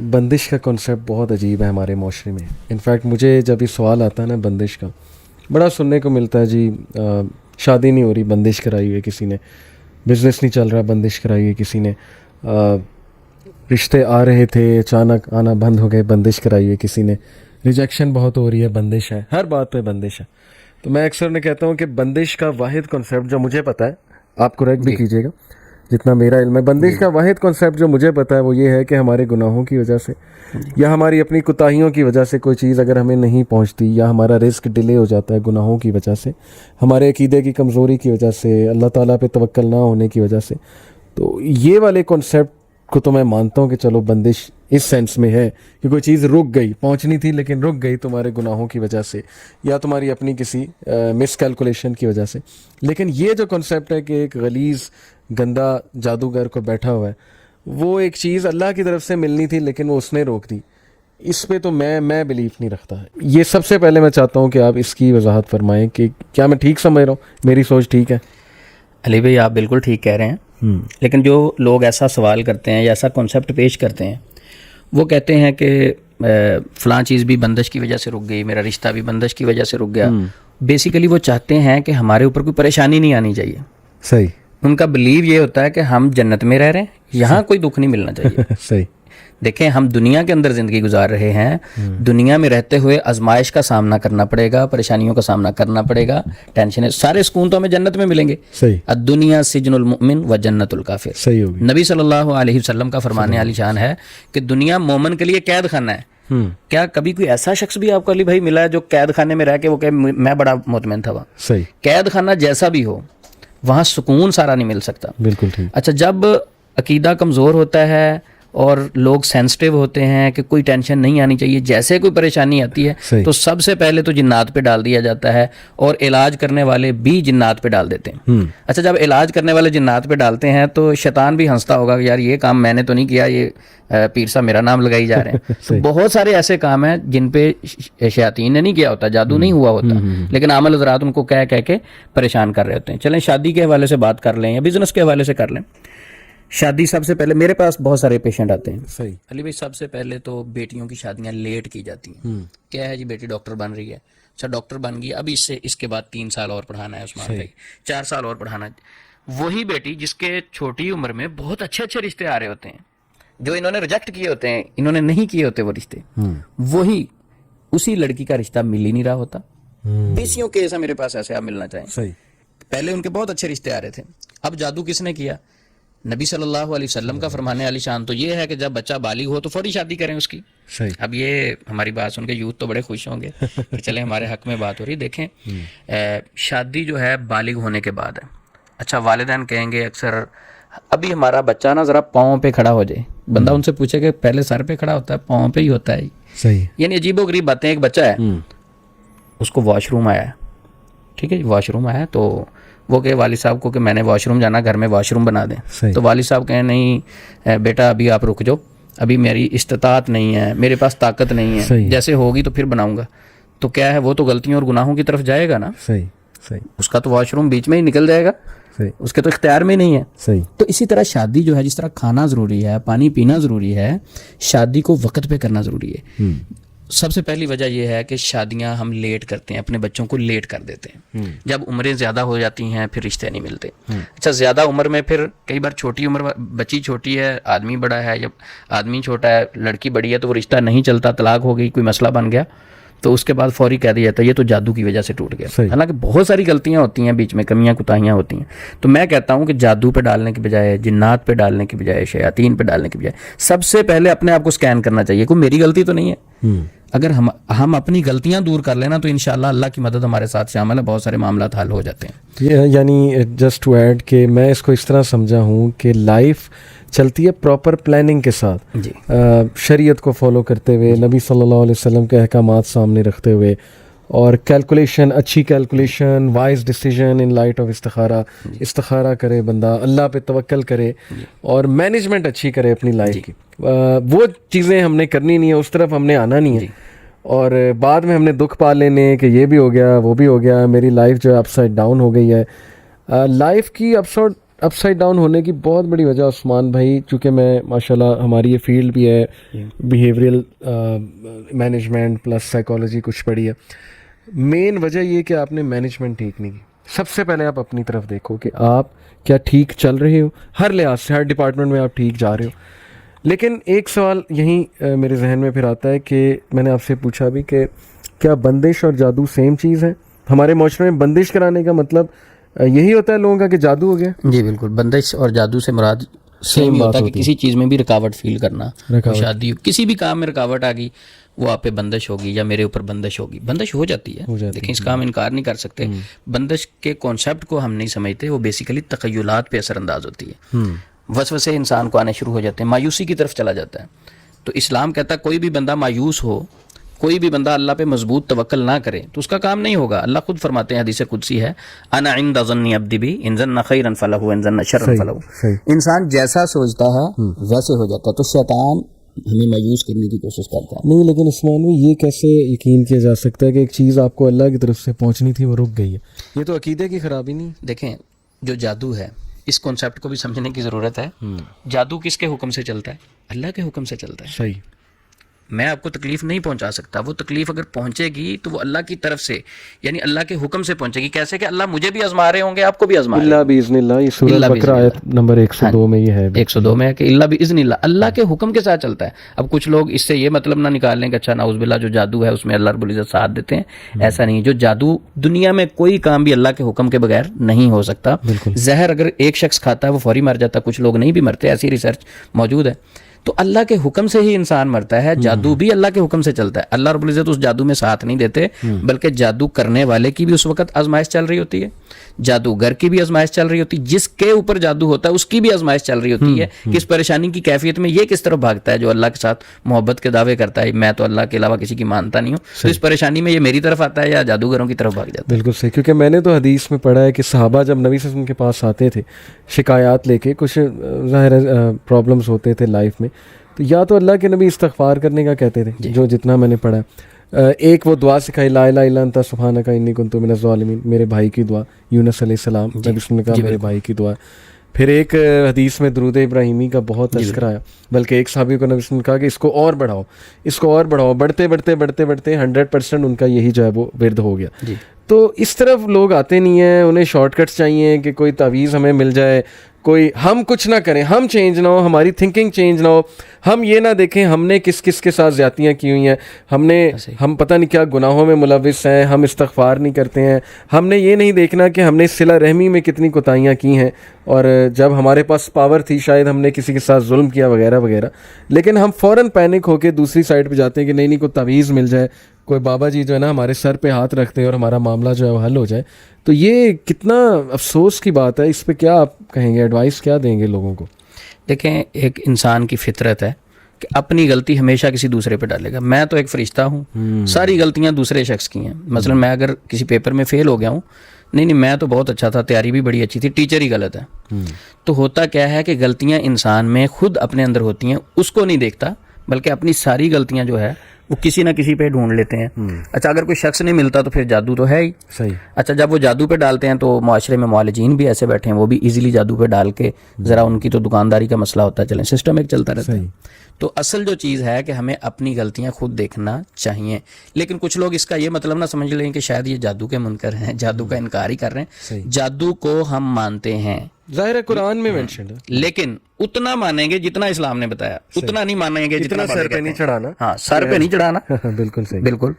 بندش کا کنسیپٹ بہت عجیب ہے ہمارے معاشرے میں. انفیکٹ مجھے جب یہ سوال آتا ہے نا بندش کا, بڑا سننے کو ملتا ہے جی شادی نہیں ہو رہی بندش کرائی ہے کسی نے, بزنس نہیں چل رہا بندش کرائی ہے کسی نے, رشتے آ رہے تھے اچانک آنا بند ہو گئے بندش کرائی ہے کسی نے, ریجیکشن بہت ہو رہی ہے بندش ہے, ہر بات پہ بندش ہے. تو میں اکثر نے کہتا ہوں کہ بندش کا واحد کنسیپٹ جو مجھے پتہ ہے, آپ کریکٹ بھی کیجیے گا جتنا میرا علم ہے, بندش کا واحد کنسیپٹ جو مجھے پتہ ہے وہ یہ ہے کہ ہمارے گناہوں کی وجہ سے یا ہماری اپنی کوتاہیوں کی وجہ سے کوئی چیز اگر ہمیں نہیں پہنچتی, یا ہمارا رزق ڈیلے ہو جاتا ہے گناہوں کی وجہ سے, ہمارے عقیدے کی کمزوری کی وجہ سے, اللہ تعالیٰ پہ توکل نہ ہونے کی وجہ سے, تو یہ والے کنسیپٹ کو تو میں مانتا ہوں کہ چلو بندش اس سینس میں ہے کہ کوئی چیز رک گئی, پہنچنی تھی لیکن رک گئی تمہارے گناہوں کی وجہ سے یا تمہاری اپنی کسی مس کیلکولیشن کی وجہ سے. لیکن یہ جو کنسیپٹ ہے کہ ایک غلیظ گندا جادوگر کو بیٹھا ہوا ہے, وہ ایک چیز اللہ کی طرف سے ملنی تھی لیکن وہ اس نے روک دی, اس پہ تو میں بلیف نہیں رکھتا ہے. یہ سب سے پہلے میں چاہتا ہوں کہ آپ اس کی وضاحت فرمائیں کہ کیا میں ٹھیک سمجھ رہا ہوں, میری سوچ ٹھیک ہے؟ علی بھائی آپ بالکل ٹھیک کہہ رہے ہیں, لیکن جو لوگ ایسا سوال کرتے ہیں یا ایسا کنسیپٹ پیش کرتے ہیں, وہ کہتے ہیں کہ فلاں چیز بھی بندش کی وجہ سے رک گئی, میرا رشتہ بھی بندش کی وجہ سے رک گیا. بیسیکلی وہ چاہتے ہیں کہ ہمارے اوپر کوئی پریشانی نہیں آنی چاہیے. صحیح. ان کا بلیو یہ ہوتا ہے کہ ہم جنت میں رہ رہے ہیں, یہاں کوئی دکھ نہیں ملنا چاہیے. صحیح. دیکھیں ہم دنیا کے اندر زندگی گزار رہے ہیں, دنیا میں رہتے ہوئے آزمائش کا سامنا کرنا پڑے گا, پریشانیوں کا سامنا کرنا پڑے گا, ٹینشن, سارے سکون تو ہمیں جنت میں ملیں گے. صحیح. الدنیا سجن المؤمن و جنت الکافر. صحیح ہوگی. نبی صلی اللہ علیہ وسلم کا فرمانے علی شان ہے کہ دنیا مومن کے لیے قید خانہ ہے. کیا کبھی کوئی ایسا شخص بھی آپ کو علی بھائی ملا ہے جو قید خانے میں رہ کے وہ کہ میں بڑا مطمئن تھا وہاں؟ صحیح. قید خانہ جیسا بھی ہو وہاں سکون سارا نہیں مل سکتا. بالکل ٹھیک. اچھا, جب عقیدہ کمزور ہوتا ہے اور لوگ سینسٹیو ہوتے ہیں کہ کوئی ٹینشن نہیں آنی چاہیے, جیسے کوئی پریشانی آتی ہے تو سب سے پہلے تو جنات پہ ڈال دیا جاتا ہے, اور علاج کرنے والے بھی جنات پہ ڈال دیتے ہیں. اچھا, جب علاج کرنے والے جنات پہ ڈالتے ہیں تو شیطان بھی ہنستا ہوگا کہ یار یہ کام میں نے تو نہیں کیا, یہ پیر صاحب میرا نام لگائی جا رہے ہیں. تو بہت سارے ایسے کام ہیں جن پہ شیاطین نے نہیں کیا ہوتا, جادو نہیں ہوا ہوتا, لیکن عامل حضرات ان کو کہہ کے پریشان کر رہے ہوتے ہیں. چلیں شادی کے حوالے سے بات کر لیں یا بزنس کے حوالے سے کر لیں. شادی سب سے پہلے, میرے پاس بہت سارے پیشنٹ آتے ہیں. صحیح. علی بھائی سب سے پہلے تو بیٹیوں کی شادیاں لیٹ کی جاتی ہیں. کیا ہے جی, بیٹی ڈاکٹر بن رہی ہے, اچھا ڈاکٹر بن گئی, اب اس کے بعد 3 سال اور پڑھانا ہے عثمان بھائی, 4 سال اور پڑھانا ہے. وہی بیٹی جس کے چھوٹی عمر میں بہت اچھے رشتے آ رہے ہوتے ہیں, جو انہوں نے ریجیکٹ کیے ہوتے ہیں, انہوں نے نہیں کیے ہوتے وہ رشتے, وہی اسی لڑکی کا رشتہ مل ہی نہیں رہا ہوتا. بیسیوں کیس ہے میرے پاس ایسے, آپ ملنا چاہیں. صحیح. پہلے ان کے بہت اچھے رشتے آ رہے تھے, اب جادو کس نے کیا؟ نبی صلی اللہ علیہ وسلم کا فرمانے علی شان تو یہ ہے کہ جب بچہ بالغ ہو تو فوری شادی کریں اس کی. صحیح. اب یہ ہماری بات سن کے یوتھ تو بڑے خوش ہوں گے کہ چلے ہمارے حق میں بات ہو رہی. دیکھیں شادی جو ہے بالغ ہونے کے بعد ہے. اچھا, والدین کہیں گے اکثر ابھی ہمارا بچہ نا ذرا پاؤں پہ کھڑا ہو جائے, بندہ ان سے پوچھے کہ پہلے سر پہ کھڑا ہوتا ہے, پاؤں پہ ہی ہوتا ہے. صحیح. یعنی عجیب و غریب باتیں. ایک بچہ ہے, اس کو واش روم آیا ہے, ٹھیک ہے, واش روم آیا تو وہ کہ والد صاحب کو کہ میں نے واش روم جانا, گھر میں واش روم بنا دیں. تو والد صاحب کہیں نہیں بیٹا ابھی آپ رک جاؤ, ابھی میری استطاعت نہیں ہے, میرے پاس طاقت نہیں ہے, جیسے ہوگی تو پھر بناؤں گا. تو کیا ہے, وہ تو غلطیوں اور گناہوں کی طرف جائے گا نا. صحیح. صحیح. اس کا تو واش روم بیچ میں ہی نکل جائے گا, اس کے تو اختیار میں نہیں ہے. صحیح. تو اسی طرح شادی جو ہے, جس طرح کھانا ضروری ہے, پانی پینا ضروری ہے, شادی کو وقت پہ کرنا ضروری ہے. سب سے پہلی وجہ یہ ہے کہ شادیاں ہم لیٹ کرتے ہیں, اپنے بچوں کو لیٹ کر دیتے ہیں. جب عمریں زیادہ ہو جاتی ہیں پھر رشتے نہیں ملتے. اچھا, زیادہ عمر میں پھر کئی بار چھوٹی عمر, بچی چھوٹی ہے, آدمی بڑا ہے, یا آدمی چھوٹا ہے, لڑکی بڑی ہے, تو وہ رشتہ نہیں چلتا, طلاق ہو گئی, کوئی مسئلہ بن گیا, تو اس کے بعد فوری کہہ دیا جاتا ہے یہ تو جادو کی وجہ سے ٹوٹ گیا. حالانکہ بہت ساری غلطیاں ہوتی ہیں بیچ میں, کمیاں کوتاہیاں ہوتی ہیں. تو میں کہتا ہوں کہ جادو پہ ڈالنے کے بجائے, جنات پہ ڈالنے کے بجائے, شیاطین پہ ڈالنے کے بجائے, سب سے پہلے اپنے آپ کو سکین کرنا چاہیے, کوئی میری غلطی تو نہیں ہے. اگر ہم اپنی غلطیاں دور کر لینا تو انشاءاللہ اللہ کی مدد ہمارے ساتھ شامل ہے, بہت سارے معاملات حل ہو جاتے ہیں. یعنی جسٹ ٹو ایڈ کہ میں اس کو اس طرح سمجھا ہوں کہ لائف چلتی ہے پراپر پلاننگ کے ساتھ, شریعت کو فالو کرتے ہوئے, نبی صلی اللہ علیہ وسلم کے احکامات سامنے رکھتے ہوئے, اور کیلکولیشن, اچھی calculation, wise decision in light of استخارہ کرے بندہ, اللہ پہ توکل کرے, اور مینجمنٹ اچھی کرے اپنی لائف کی. وہ چیزیں ہم نے کرنی نہیں ہے, اس طرف ہم نے آنا نہیں ہے, اور بعد میں ہم نے دکھ پا لینے کہ یہ بھی ہو گیا وہ بھی ہو گیا, میری لائف جو ہے اپ سائڈ ڈاؤن ہو گئی ہے. لائف کی اپ سائڈ ڈاؤن ہونے کی بہت بڑی وجہ عثمان بھائی، چونکہ میں ماشاءاللہ ہماری یہ فیلڈ بھی ہے بیہیویئرل مینجمنٹ پلس سائیکالوجی کچھ پڑھی ہے، مین وجہ یہ کہ آپ نے مینجمنٹ ٹھیک نہیں کی. سب سے پہلے آپ اپنی طرف دیکھو کہ آپ کیا ٹھیک چل رہے ہو، ہر لحاظ سے ہر ڈپارٹمنٹ میں آپ ٹھیک جا رہے ہو. لیکن ایک سوال یہیں میرے ذہن میں پھر آتا ہے کہ میں نے آپ سے پوچھا بھی کہ کیا بندش اور جادو سیم چیز ہے؟ ہمارے معاشرے میں بندش کرانے کا مطلب یہی ہوتا ہے لوگوں کا کہ جادو ہو گیا؟ جی بالکل، بندش اور جادو سے مراد سیم ہی ہوتا ہے کہ کسی چیز میں بھی رکاوٹ فیل کرنا، شادی کسی بھی کام میں رکاوٹ آ گئی وہ آپ پہ بندش ہوگی یا میرے اوپر بندش ہوگی. بندش ہو جاتی ہے لیکن اس کا ہم انکار نہیں کر سکتے. بندش کے کانسیپٹ کو ہم نہیں سمجھتے، وہ بیسیکلی تخیلات پہ اثر انداز ہوتی ہے. وسوسے انسان کو آنے شروع ہو جاتے ہیں، مایوسی کی طرف چلا جاتا ہے. تو اسلام کہتا ہے کوئی بھی بندہ مایوس ہو، کوئی بھی بندہ اللہ پہ مضبوط توکل نہ کرے تو اس کا کام نہیں ہوگا. اللہ خود فرماتے ہیں، حدیث قدسی ہے، انا عند ظن عبدی بی ان ظن خیرا فلہ وان ظن شرا فلہ. انسان جیسا سوچتا ہے ویسے ہو جاتا ہے. تو شیطان ہمیں مایوس کرنے کی کوشش کرتا ہے. نہیں، لیکن عثمان میں یہ کیسے یقین کیا جا سکتا ہے کہ ایک چیز آپ کو اللہ کی طرف سے پہنچنی تھی وہ رک گئی ہے؟ یہ تو عقیدے کی خرابی نہیں؟ دیکھیں، جو جادو ہے اس کانسیپٹ کو بھی سمجھنے کی ضرورت ہے. جادو کس کے حکم سے چلتا ہے؟ اللہ کے حکم سے چلتا ہے. صحیح. میں آپ کو تکلیف نہیں پہنچا سکتا، وہ تکلیف اگر پہنچے گی تو وہ اللہ کی طرف سے، یعنی اللہ کے حکم سے پہنچے گی. کیسے کہ اللہ مجھے بھی آزما رہے ہوں گے، آپ کو بھی آزما رہے اللہ باذن اللہ. یہ سورہ البقرہ آیت نمبر 102 میں یہ ہے، 102 میں ہے کہ اللہ باذن اللہ، اللہ کے حکم کے ساتھ چلتا ہے. اب کچھ لوگ اس سے یہ مطلب نہ نکال لیں کہ اچھا نعوذ باللہ جو جادو ہے اس میں اللہ رب العزت ساتھ دیتے ہیں. ایسا نہیں. جو جادو دنیا میں کوئی کام بھی اللہ کے حکم کے بغیر نہیں ہو سکتا. زہر اگر ایک شخص کھاتا ہے وہ فوری مر جاتا ہے، کچھ لوگ نہیں بھی مرتے، ایسی ریسرچ موجود ہے. تو اللہ کے حکم سے ہی انسان مرتا ہے. جادو بھی اللہ کے حکم سے چلتا ہے. اللہ رب العزت اس جادو میں ساتھ نہیں دیتے، بلکہ جادو کرنے والے کی بھی اس وقت آزمائش چل رہی ہوتی ہے، جادوگر کی بھی آزمائش چل رہی ہوتی ہے، جس کے اوپر جادو ہوتا ہے اس کی بھی آزمائش چل رہی ہوتی ہے کہ اس پریشانی کی کیفیت میں یہ کس طرف بھاگتا ہے. جو اللہ کے ساتھ محبت کے دعوے کرتا ہے، میں تو اللہ کے علاوہ کسی کی مانتا نہیں ہوں، تو اس پریشانی میں یہ میری طرف آتا ہے یا جادوگروں کی طرف بھاگ جاتا ہے. بالکل صحیح. کیونکہ میں نے تو حدیث میں پڑھا ہے کہ صحابہ جب نبی صلی اللہ علیہ وسلم کے پاس آتے تھے شکایات لے کے، کچھ ظاہر پرابلمس ہوتے تھے لائف میں، تو یا تو اللہ کے نبی استغفار کرنے کا کہتے تھے، جو جتنا میں نے پڑھا ہے. ایک وہ دعا سکھائی، لا الہ الا انت سبحانک انی کنت من الظالمین، میرے بھائی کی دعا، یونس علیہ السلام نبی صلی اللہ علیہ وسلم نے کہا میرے بھائی کی دعا. پھر ایک حدیث میں درود ابراہیمی کا بہت تذکرہ آیا، بلکہ ایک صحابی کو نبی صلی اللہ علیہ وسلم نے کہا کہ اس کو اور بڑھاؤ، اس کو اور بڑھاؤ. بڑھتے بڑھتے بڑھتے بڑھتے 100% ان کا یہی جو ہے وہ ورد ہو گیا. تو اس طرف لوگ آتے نہیں ہیں، انہیں شارٹ کٹس چاہیے کہ کوئی تعویذ ہمیں مل جائے، کوئی ہم کچھ نہ کریں، ہم چینج نہ ہو، ہماری تھنکنگ چینج نہ ہو، ہم یہ نہ دیکھیں ہم نے کس کس کے ساتھ زیادتیاں کی ہوئی ہیں، ہم پتہ نہیں کیا گناہوں میں ملوث ہیں، ہم استغفار نہیں کرتے ہیں. ہم نے یہ نہیں دیکھنا کہ ہم نے صلہ رحمی میں کتنی کوتاہیاں کی ہیں، اور جب ہمارے پاس پاور تھی شاید ہم نے کسی کے ساتھ ظلم کیا وغیرہ وغیرہ. لیکن ہم فوراً پینک ہو کے دوسری سائڈ پہ جاتے ہیں کہ نہیں کوئی تعویذ مل جائے، کوئی بابا جی جو ہے نا ہمارے سر پہ ہاتھ رکھتے ہیں اور ہمارا معاملہ جو ہے وہ حل ہو جائے. تو یہ کتنا افسوس کی بات ہے. اس پہ کیا آپ کہیں گے، ایڈوائس کیا دیں گے لوگوں کو؟ دیکھیں، ایک انسان کی فطرت ہے کہ اپنی غلطی ہمیشہ کسی دوسرے پہ ڈالے گا. میں تو ایک فرشتہ ہوں، ساری غلطیاں دوسرے شخص کی ہیں. مثلا میں اگر کسی پیپر میں فیل ہو گیا ہوں، نہیں میں تو بہت اچھا تھا، تیاری بھی بڑی اچھی تھی، ٹیچر ہی غلط ہے. تو ہوتا کیا ہے کہ غلطیاں انسان میں خود اپنے اندر ہوتی ہیں، اس کو نہیں دیکھتا، بلکہ اپنی ساری غلطیاں جو ہے وہ کسی نہ کسی پہ ڈھونڈ لیتے ہیں. اچھا اگر کوئی شخص نہیں ملتا تو پھر جادو تو ہے ہی. صحیح. اچھا جب وہ جادو پہ ڈالتے ہیں تو معاشرے میں معالجین بھی ایسے بیٹھے ہیں، وہ بھی ایزیلی جادو پہ ڈال کے ذرا ان کی تو دکانداری کا مسئلہ ہوتا ہے، چلیں سسٹم ایک چلتا رہتا ہے. تو اصل جو چیز ہے کہ ہمیں اپنی غلطیاں خود دیکھنا چاہیے. لیکن کچھ لوگ اس کا یہ مطلب نہ سمجھ لیں کہ شاید یہ جادو کے منکر ہیں، جادو کا انکار ہی کر رہے ہیں. جادو کو ہم مانتے ہیں، ظاہر ہے قرآن میں مینشن ہے، لیکن اتنا مانیں گے جتنا اسلام نے بتایا، اتنا نہیں مانیں گے جتنا سر پہ نہیں چڑھانا. ہاں، سر پہ نہیں چڑھانا. بالکل صحیح. بالکل.